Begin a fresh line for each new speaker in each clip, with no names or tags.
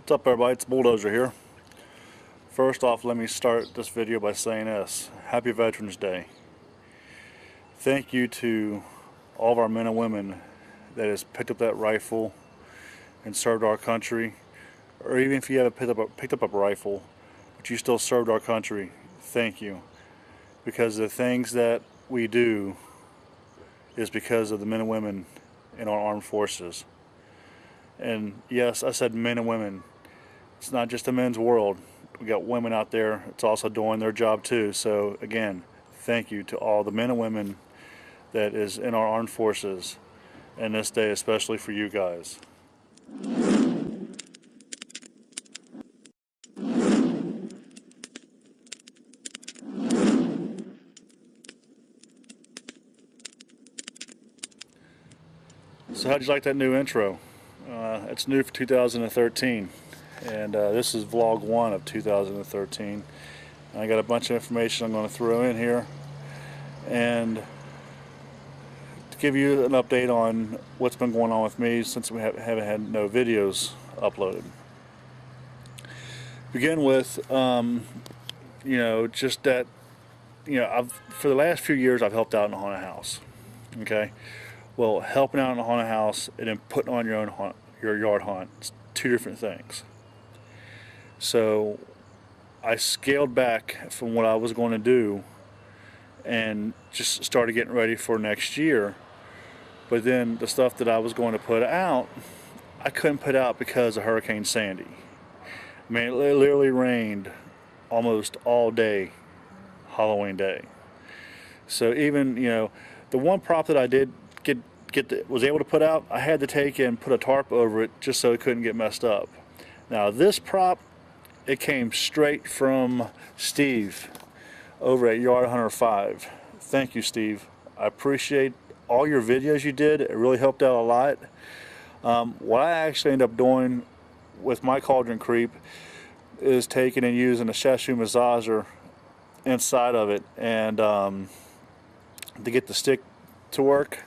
What's up everybody, it's Bulldozer here. First off, let me start this video by saying this. Happy Veterans Day. Thank you to all of our men and women that has picked up that rifle and served our country. Or even if you haven't picked up a rifle, but you still served our country, thank you. Because the things that we do is because of the men and women in our armed forces. And yes, I said men and women. It's not just a men's world. We got women out there. It's also doing their job too. So again, thank you to all the men and women that is in our armed forces, and this day especially for you guys. So how'd you like that new intro? It's new for 2013. And this is vlog 1 of 2013. I got a bunch of information I'm going to throw in here and to give you an update on what's been going on with me since we haven't had no videos uploaded. Begin with just that for the last few years I've helped out in a haunted house. Okay, well, helping out in a haunted house and then putting on your yard haunt, it's two different things. So I scaled back from what I was going to do and just started getting ready for next year. But then the stuff that I was going to put out, I couldn't put out because of Hurricane Sandy. I mean, it literally rained almost all day Halloween day. So even, the one prop that I did was able to put out, I had to take and put a tarp over it just so it couldn't get messed up. Now this prop, it came straight from Steve over at Yard Hunter 5. Thank you, Steve. I appreciate all your videos you did. It really helped out a lot. What I actually ended up doing with my Cauldron Creep is taking and using a chassis massager inside of it and to get the stick to work,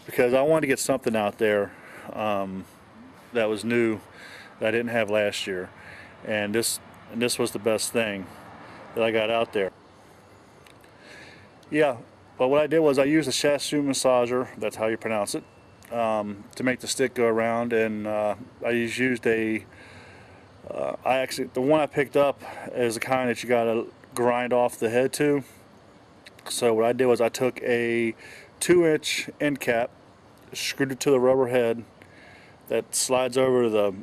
because I wanted to get something out there that was new that I didn't have last year. And this was the best thing that I got out there. Yeah, but what I did was I used a chassis massager, that's how you pronounce it, to make the stick go around. And I used the one I picked up is the kind that you gotta grind off the head to. So what I did was I took a 2-inch end cap, screwed it to the rubber head that slides over to the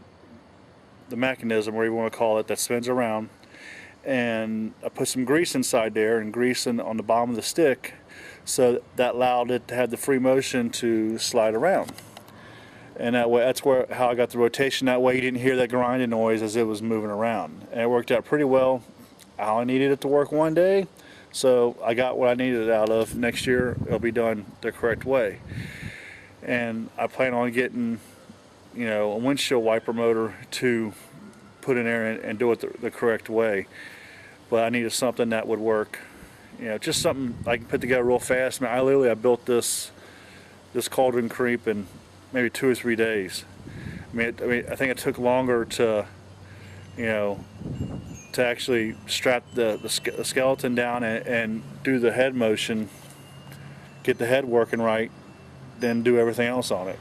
mechanism, whatever you want to call it, that spins around, and I put some grease inside there and grease on the bottom of the stick, so that allowed it to have the free motion to slide around. And that way, that's how I got the rotation. That way you didn't hear that grinding noise as it was moving around, and it worked out pretty well. I only needed it to work one day, so I got what I needed out of. Next year it'll be done the correct way, and I plan on getting a windshield wiper motor to put in there and do it the correct way. But I needed something that would work, just something I can put together real fast. I mean, I built this Cauldron Creep in maybe 2 or 3 days. I mean, I think it took longer to actually strap the skeleton down and do the head motion, get the head working right, than do everything else on it.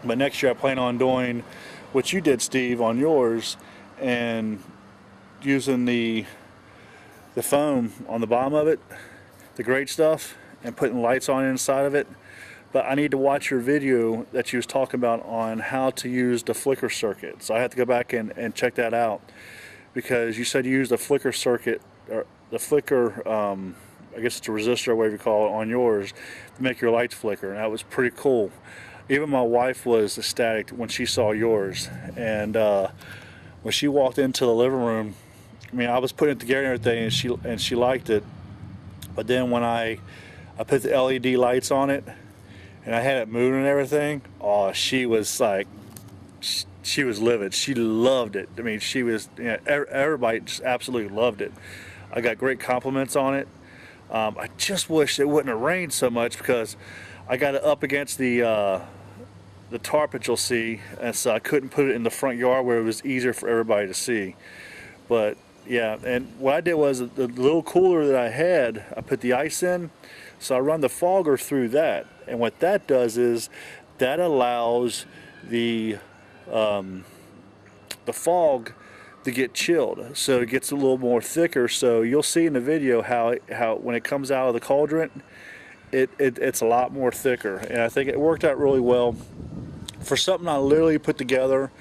But next year I plan on doing what you did, Steve, on yours, and using the foam on the bottom of it, the great stuff, and putting lights on inside of it. But I need to watch your video that you was talking about on how to use the flicker circuit. So I have to go back and check that out, because you said you used the flicker circuit, or the flicker, I guess it's a resistor or whatever you call it, on yours to make your lights flicker, and that was pretty cool. Even my wife was ecstatic when she saw yours, and when she walked into the living room, I mean, I was putting it together and everything, and she liked it. But then when I put the LED lights on it and I had it moving and everything, oh, she was like, she was livid. She loved it. I mean, she was, everybody just absolutely loved it. I got great compliments on it. I just wish it wouldn't have rained so much, because I got it up against the the tarp that you'll see, and so I couldn't put it in the front yard where it was easier for everybody to see. But yeah, and what I did was the little cooler that I had, I put the ice in, so I run the fogger through that, and what that does is that allows the fog to get chilled, so it gets a little more thicker. So you'll see in the video how when it comes out of the cauldron, it's a lot more thicker, and I think it worked out really well for something I literally put together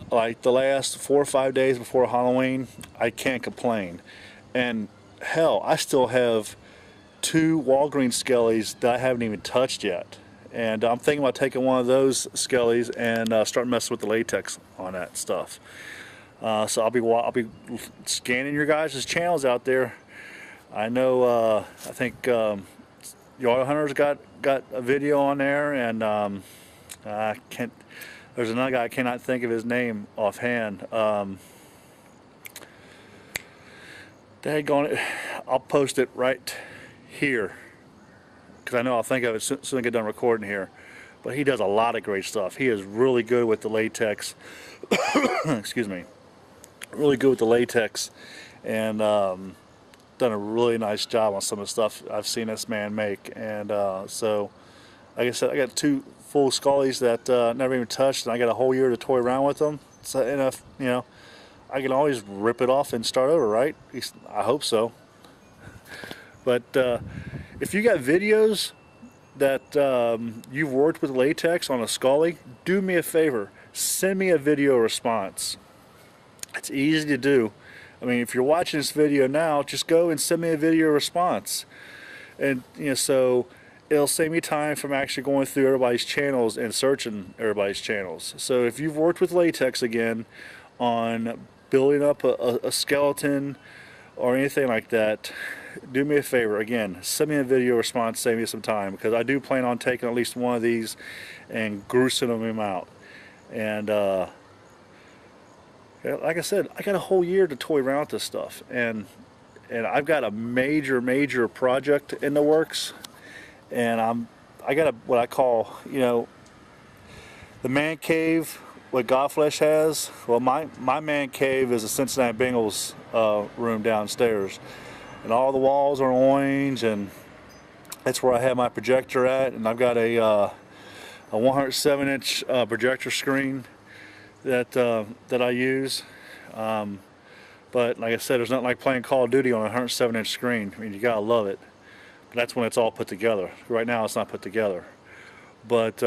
like the last 4 or 5 days before Halloween. I can't complain. And hell, I still have 2 Walgreens skellies that I haven't even touched yet, and I'm thinking about taking one of those skellies and start messing with the latex on that stuff. So I'll be scanning your guys' channels out there. I know I think Yard Hunter's got a video on there, and I can't. There's another guy, I cannot think of his name offhand. Daggone it, I'll post it right here, because I know I'll think of it as soon as I get done recording here. But he does a lot of great stuff. He is really good with the latex. Excuse me. Really good with the latex, and done a really nice job on some of the stuff I've seen this man make. And so, like I said, I got 2 full scullies that never even touched, and I got a whole year to toy around with them. So, and if, you know, I can always rip it off and start over, right? At least I hope so. But if you got videos that you've worked with latex on a scully, do me a favor, send me a video response. It's easy to do. I mean, if you're watching this video now, just go and send me a video response, and so it'll save me time from actually going through everybody's channels and searching everybody's channels. So if you've worked with latex again on building up a skeleton or anything like that, do me a favor, again, send me a video response, save me some time, because I do plan on taking at least one of these and gruesing them out. And like I said, I got a whole year to toy around with this stuff, and I've got a major project in the works, and I got what I call, the man cave, what Godflesh has. Well, my man cave is a Cincinnati Bengals room downstairs, and all the walls are orange, and that's where I have my projector at, and I've got a 107-inch projector screen that I use. But like I said, there's nothing like playing Call of Duty on a 107-inch screen. I mean, you gotta love it. But that's when it's all put together. Right now, it's not put together. But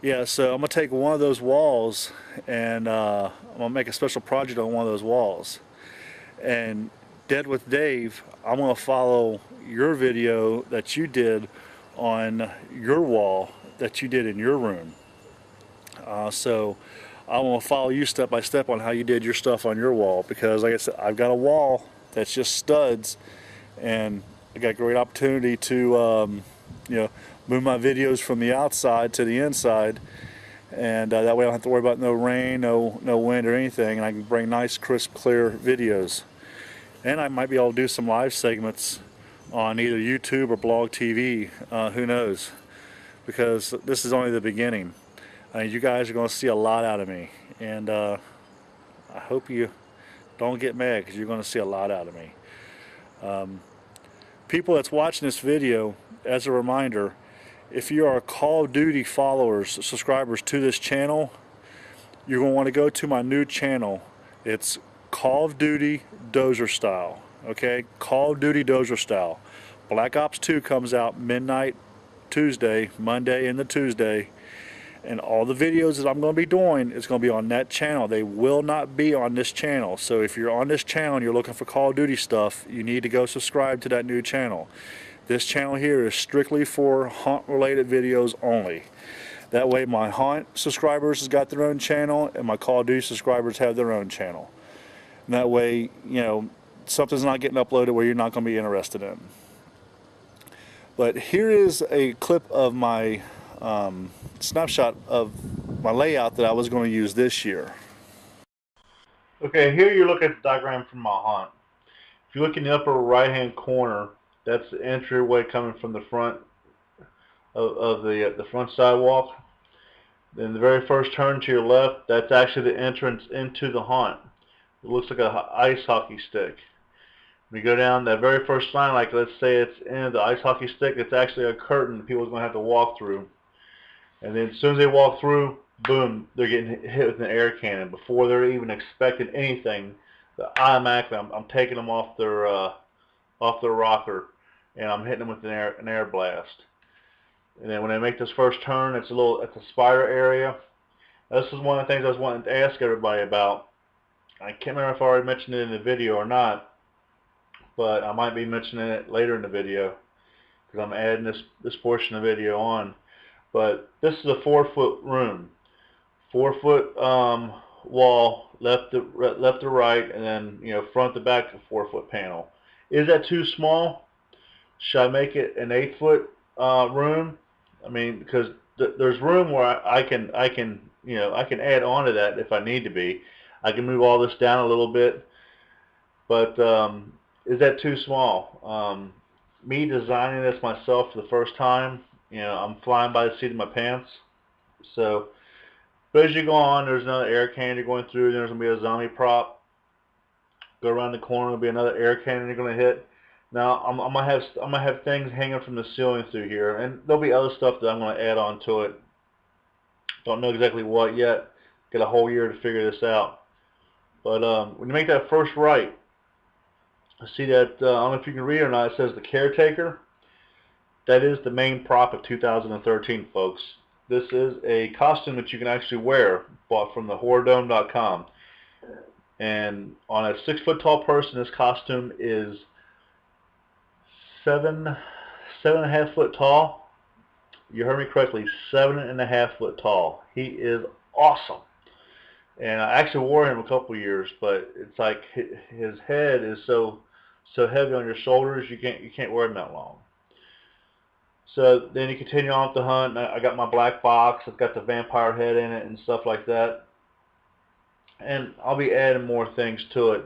yeah, so I'm gonna take one of those walls, and I'm gonna make a special project on one of those walls. And Dead with Dave, I'm gonna follow your video that you did on your wall that you did in your room. So I want to follow you step by step on how you did your stuff on your wall, because like I said, I've got a wall that's just studs, and I got a great opportunity to move my videos from the outside to the inside, and that way I don't have to worry about no rain, no wind or anything, and I can bring nice crisp clear videos. And I might be able to do some live segments on either YouTube or Blog TV, who knows, because this is only the beginning. You guys are going to see a lot out of me, and I hope you don't get mad, because you're going to see a lot out of me. People that's watching this video, as a reminder, if you are Call of Duty followers, subscribers to this channel, you're going to want to go to my new channel. It's Call of Duty Dozer Style. Okay, Call of Duty Dozer Style. Black Ops 2 comes out midnight Tuesday, Monday into Tuesday. And all the videos that I'm going to be doing is going to be on that channel. They will not be on this channel. So if you're on this channel and you're looking for Call of Duty stuff, you need to go subscribe to that new channel. This channel here is strictly for hunt-related videos only. That way my hunt subscribers has got their own channel, and my Call of Duty subscribers have their own channel. And that way, something's not getting uploaded where you're not going to be interested in. But here is a clip of my snapshot of my layout that I was going to use this year. Okay, here you look at the diagram from my hunt. If you look in the upper right hand corner, that's the entryway coming from the front of the front sidewalk. Then the very first turn to your left, that's actually the entrance into the haunt. It looks like a ice hockey stick. When you go down that very first line, like let's say it's in the ice hockey stick, it's actually a curtain that people's going to have to walk through. And then as soon as they walk through, boom, they're getting hit with an air cannon. Before they're even expecting anything, automatically I'm taking them off their rocker, and I'm hitting them with an air blast. And then when they make this first turn, it's a spider area. This is one of the things I was wanting to ask everybody about. I can't remember if I already mentioned it in the video or not, but I might be mentioning it later in the video because I'm adding this portion of the video on. But this is a 4-foot room, 4-foot wall, left to right, and then front to back a 4-foot panel. Is that too small? Should I make it an 8-foot room? I mean, because there's room where I can add on to that if I need to be. I can move all this down a little bit, but is that too small? Me designing this myself for the first time, I'm flying by the seat of my pants. So, but as you go on, there's another air cannon you're going through. There's going to be a zombie prop. Go around the corner, there'll be another air cannon you're going to hit. Now, I'm gonna have things hanging from the ceiling through here, and there'll be other stuff that I'm going to add on to it. Don't know exactly what yet. Got a whole year to figure this out. But when you make that first right, see that, I don't know if you can read it or not, it says the caretaker. That is the main prop of 2013, folks. This is a costume that you can actually wear, bought from the horrordome.com. And on a 6-foot tall person, this costume is 7.5 foot tall. You heard me correctly, 7.5 foot tall. He is awesome. And I actually wore him a couple years, but it's like his head is so heavy on your shoulders, you can't wear him that long. So then you continue on with the hunt. I got my black box. I've got the vampire head in it and stuff like that. And I'll be adding more things to it.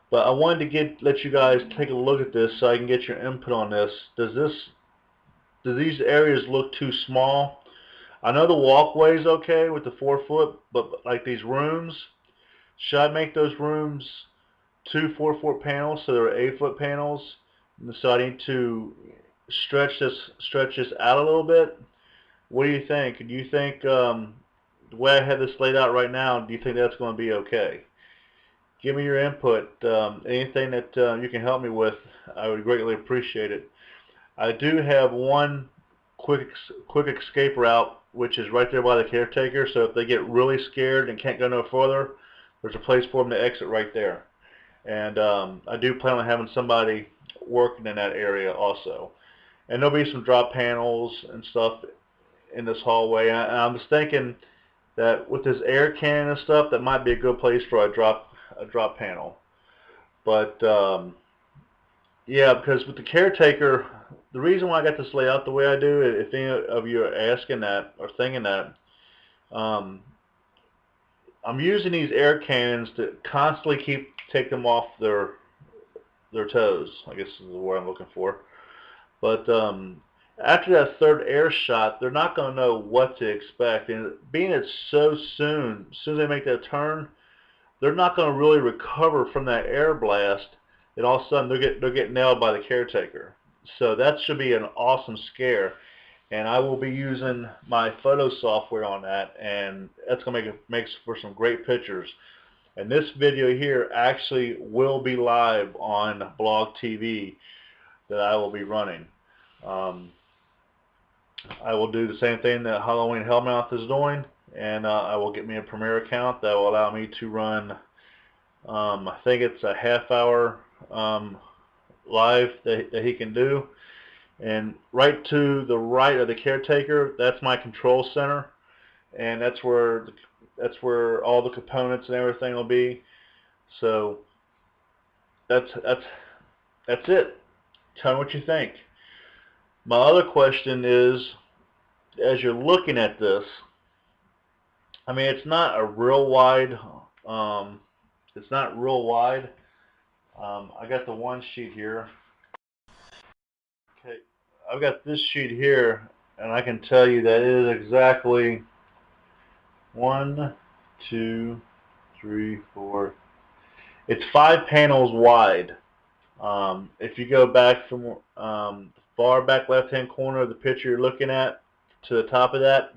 But I wanted to let you guys take a look at this so I can get your input on this. Do these areas look too small? I know the walkway is okay with the 4-foot, but like these rooms, should I make those rooms 2 4-foot panels so they're 8-foot panels? And so I need to stretch this out a little bit. What do you think? Do you think the way I have this laid out right now, do you think that's going to be okay? Give me your input. Anything that you can help me with, I would greatly appreciate it. I do have one quick escape route, which is right there by the caretaker. So if they get really scared and can't go no further, there's a place for them to exit right there. And I do plan on having somebody working in that area also. And there'll be some drop panels and stuff in this hallway. And I'm just thinking that with this air cannon and stuff, that might be a good place for a drop panel. But yeah, because with the caretaker, the reason why I got this laid out the way I do, if any of you are asking that or thinking that, I'm using these air cannons to constantly take them off their toes, I guess is the word I'm looking for. But after that third air shot, they're not going to know what to expect. And being it's so soon, as soon as they make that turn, they're not going to really recover from that air blast. And all of a sudden, they'll get nailed by the caretaker. So that should be an awesome scare. And I will be using my photo software on that, and that's going to make for some great pictures. And this video here actually will be live on Blog TV that I will be running. I will do the same thing that Halloween Hellmouth is doing, and I will get me a Premiere account that will allow me to run, I think it's a half-hour live that he can do. And right to the right of the caretaker, that's my control center, and that's where all the components and everything will be. So that's it. Tell me what you think. My other question is, as you're looking at this, I mean, it's not a real wide. It's not real wide. I got the one sheet here. Okay, I've got this sheet here, and I can tell you that it is exactly
1, 2, 3, 4. It's 5 panels wide. If you go back from the far back left-hand corner of the picture you're looking at to the top of that,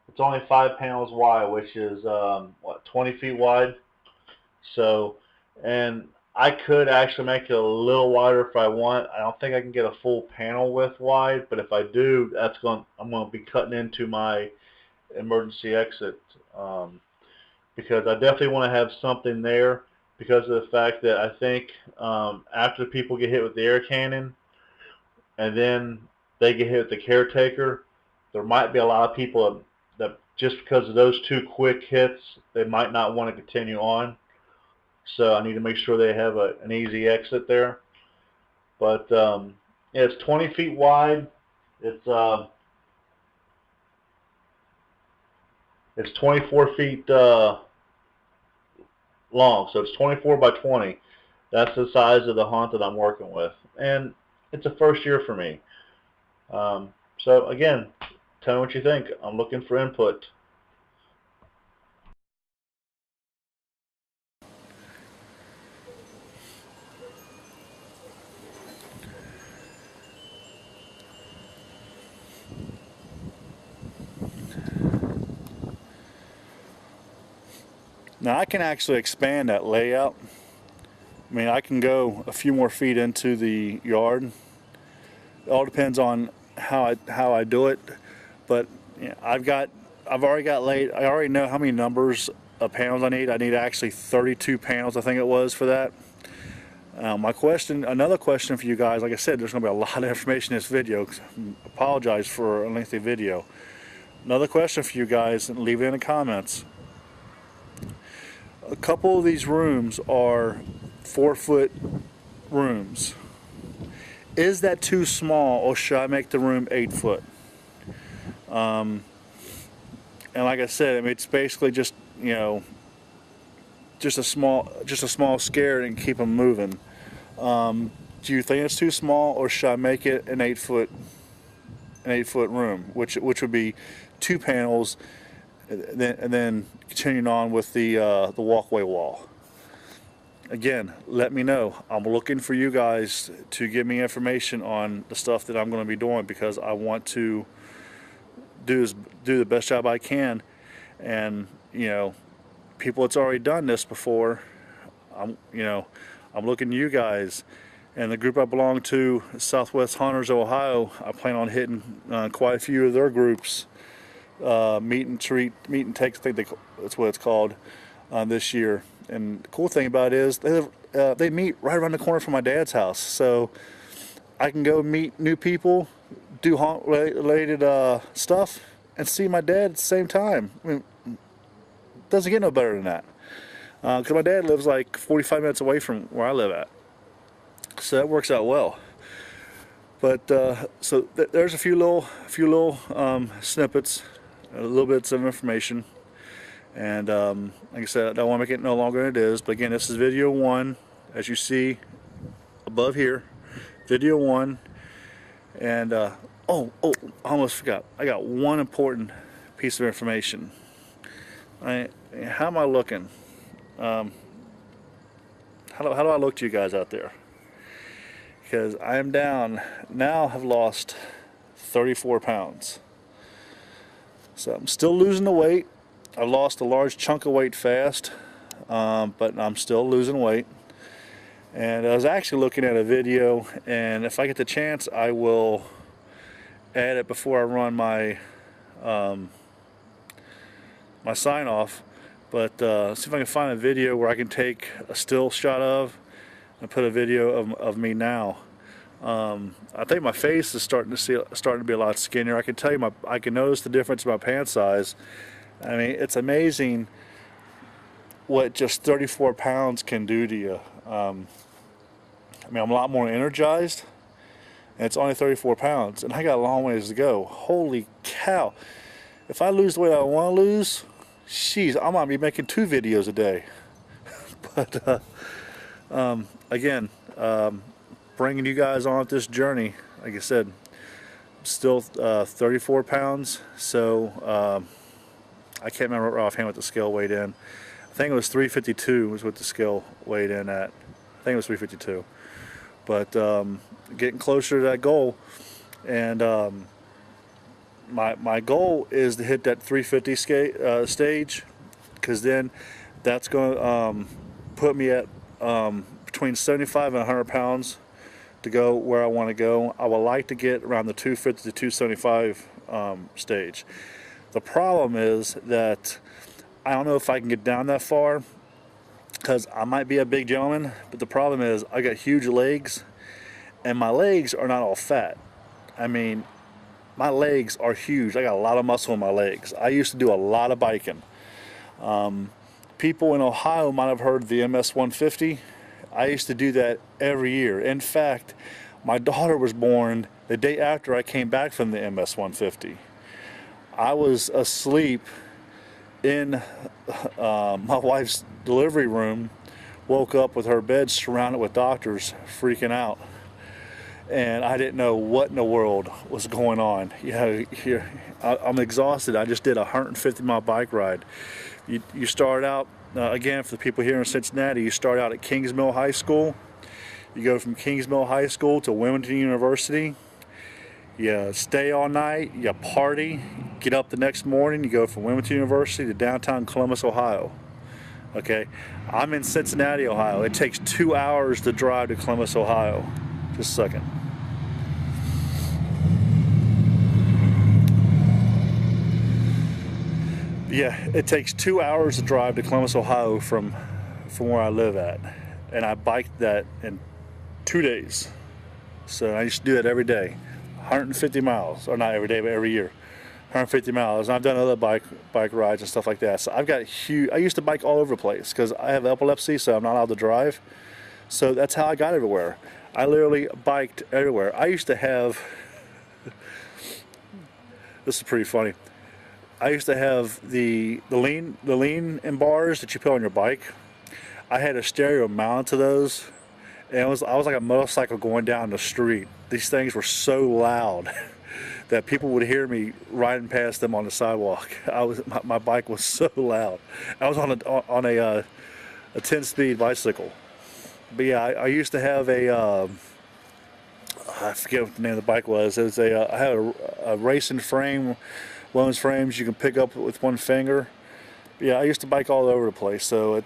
it's only 5 panels wide, which is what, 20 feet wide. So, and I could actually make it a little wider if I want. I don't think I can get a full panel width wide, but if I do, I'm going to be cutting into my emergency exit, because I definitely want to have something there because of the fact that I think after people get hit with the air cannon and then they get hit with the caretaker, there might be a lot of people that just because of those two quick hits, they might not want to continue on. So I need to make sure they have an easy exit there. But yeah, it's 20 feet wide. It's 24 feet long, so it's 24 by 20. That's the size of the haunt that I'm working with, and it's a first year for me. So again, tell me what you think. I'm looking for input.
Now I can actually expand that layout. I mean, I can go a few more feet into the yard. It all depends on how I do it. But yeah, I've already got laid. I already know how many numbers of panels I need. I need actually 32 panels, I think it was, for that. Another question for you guys. Like I said, there's going to be a lot of information in this video. Apologize for a lengthy video. Another question for you guys, and leave it in the comments. A couple of these rooms are 4-foot rooms. Is that too small, or should I make the room 8 foot? And like I said, I mean, it's basically just, you know, just a small scare and keep them moving. Do you think it's too small, or should I make it an 8 foot room, which would be 2 panels, and then continuing on with the walkway wall? Again, let me know. I'm looking for you guys to give me information on the stuff that I'm going to be doing, because I want to do the best job I can. And you know, people that's already done this before, I'm looking to you guys. And the group I belong to, Southwest Hunters Ohio, I plan on hitting quite a few of their groups. Meet and take, I think that's what it's called, this year. And the cool thing about it is they meet right around the corner from my dad's house, so I can go meet new people, do haunt related stuff, and see my dad at the same time. I mean, doesn't get no better than that, because my dad lives like 45 minutes away from where I live at, so that works out well. But so there's a few little snippets, little bits of information. And like I said, I don't want to make it no longer than it is. But again, this is video 1, as you see above here. Video 1. And I almost forgot. I got one important piece of information. How am I looking? How do I look to you guys out there? Because I am down now. Have lost 34 pounds. So I'm still losing the weight. I lost a large chunk of weight fast, but I'm still losing weight. And I was actually looking at a video, and if I get the chance, I will add it before I run my my sign off. But see if I can find a video where I can take a still shot of and put a video of me now. I think my face is starting to be a lot skinnier. I can tell you, I can notice the difference in my pant size. I mean, it's amazing what just 34 pounds can do to you. I mean, I'm a lot more energized, and it's only 34 pounds, and I got a long ways to go. Holy cow. If I lose the weight I want to lose, jeez, I might be making 2 videos a day. But again, bringing you guys on this journey, like I said, still 34 pounds, so I can't remember offhand what the scale weighed in. I think it was 352 was what the scale weighed in at. I think it was 352. But getting closer to that goal, and my goal is to hit that 350 stage, because then that's going to put me at between 75 and 100 pounds to go where I want to go. I would like to get around the 250 to 275 stage. The problem is that I don't know if I can get down that far, because I might be a big gentleman, but the problem is I got huge legs, and my legs are not all fat. I mean, my legs are huge. I got a lot of muscle in my legs. I used to do a lot of biking. People in Ohio might have heard of the MS 150. I used to do that every year. In fact, my daughter was born the day after I came back from the MS 150. I was asleep in my wife's delivery room, woke up with her bed surrounded with doctors, freaking out. And I didn't know what in the world was going on. You know, I'm exhausted. I just did a 150-mile bike ride. You start out, again, for the people here in Cincinnati, you start out at Kings Mill High School. You go from Kings Mill High School to Wilmington University. You stay all night, you party, get up the next morning, you go from Wilmington University to downtown Columbus, Ohio. Okay, I'm in Cincinnati, Ohio. It takes 2 hours to drive to Columbus, Ohio. Just a second. Yeah, it takes 2 hours to drive to Columbus, Ohio from where I live at. And I biked that in 2 days. So I used to do that every day. 150 miles, or not every day, but every year. 150 miles. And I've done other bike rides and stuff like that. So I've got huge, I used to bike all over the place because I have epilepsy, so I'm not allowed to drive. So that's how I got everywhere. I literally biked everywhere. I used to have, this is pretty funny. I used to have the lean in bars that you put on your bike. I had a stereo mounted to those, and I was like a motorcycle going down the street. These things were so loud that people would hear me riding past them on the sidewalk. My bike was so loud. I was on a 10-speed bicycle. But yeah, I used to have a I forget what the name of the bike was. It was I had a racing frame, one of those frames you can pick up with one finger. But yeah, I used to bike all over the place, so I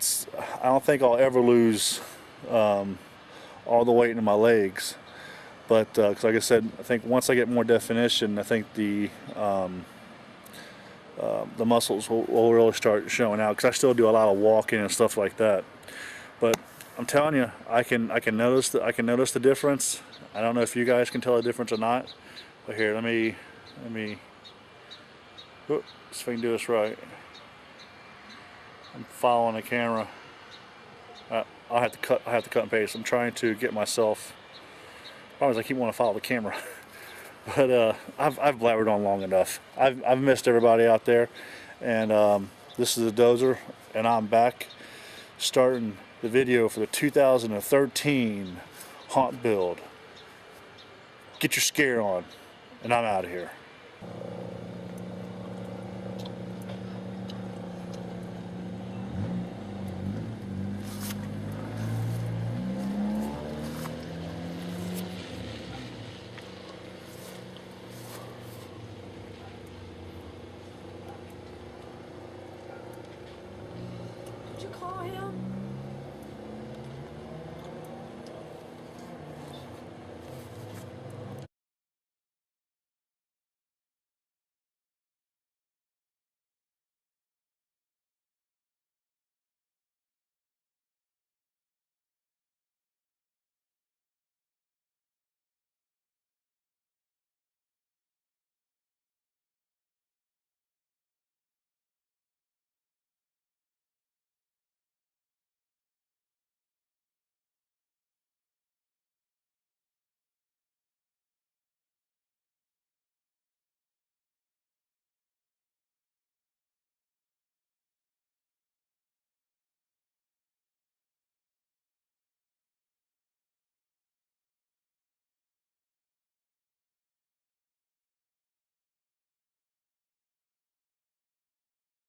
don't think I'll ever lose all the weight in my legs. But cause like I said, I think once I get more definition, I think the muscles will really start showing out. Cause I still do a lot of walking and stuff like that. But I'm telling you, I can notice the difference. I don't know if you guys can tell the difference or not. But here, let me. Oops, see if I can do this right. I'm following the camera. I'll have to cut and paste. I'm trying to get myself. Problem is I keep wanting to follow the camera. But I've blabbered on long enough. I've missed everybody out there, and this is a dozer, and I'm back starting the video for the 2013 Haunt build. Get your scare on, and I'm out of here.
Did you call him?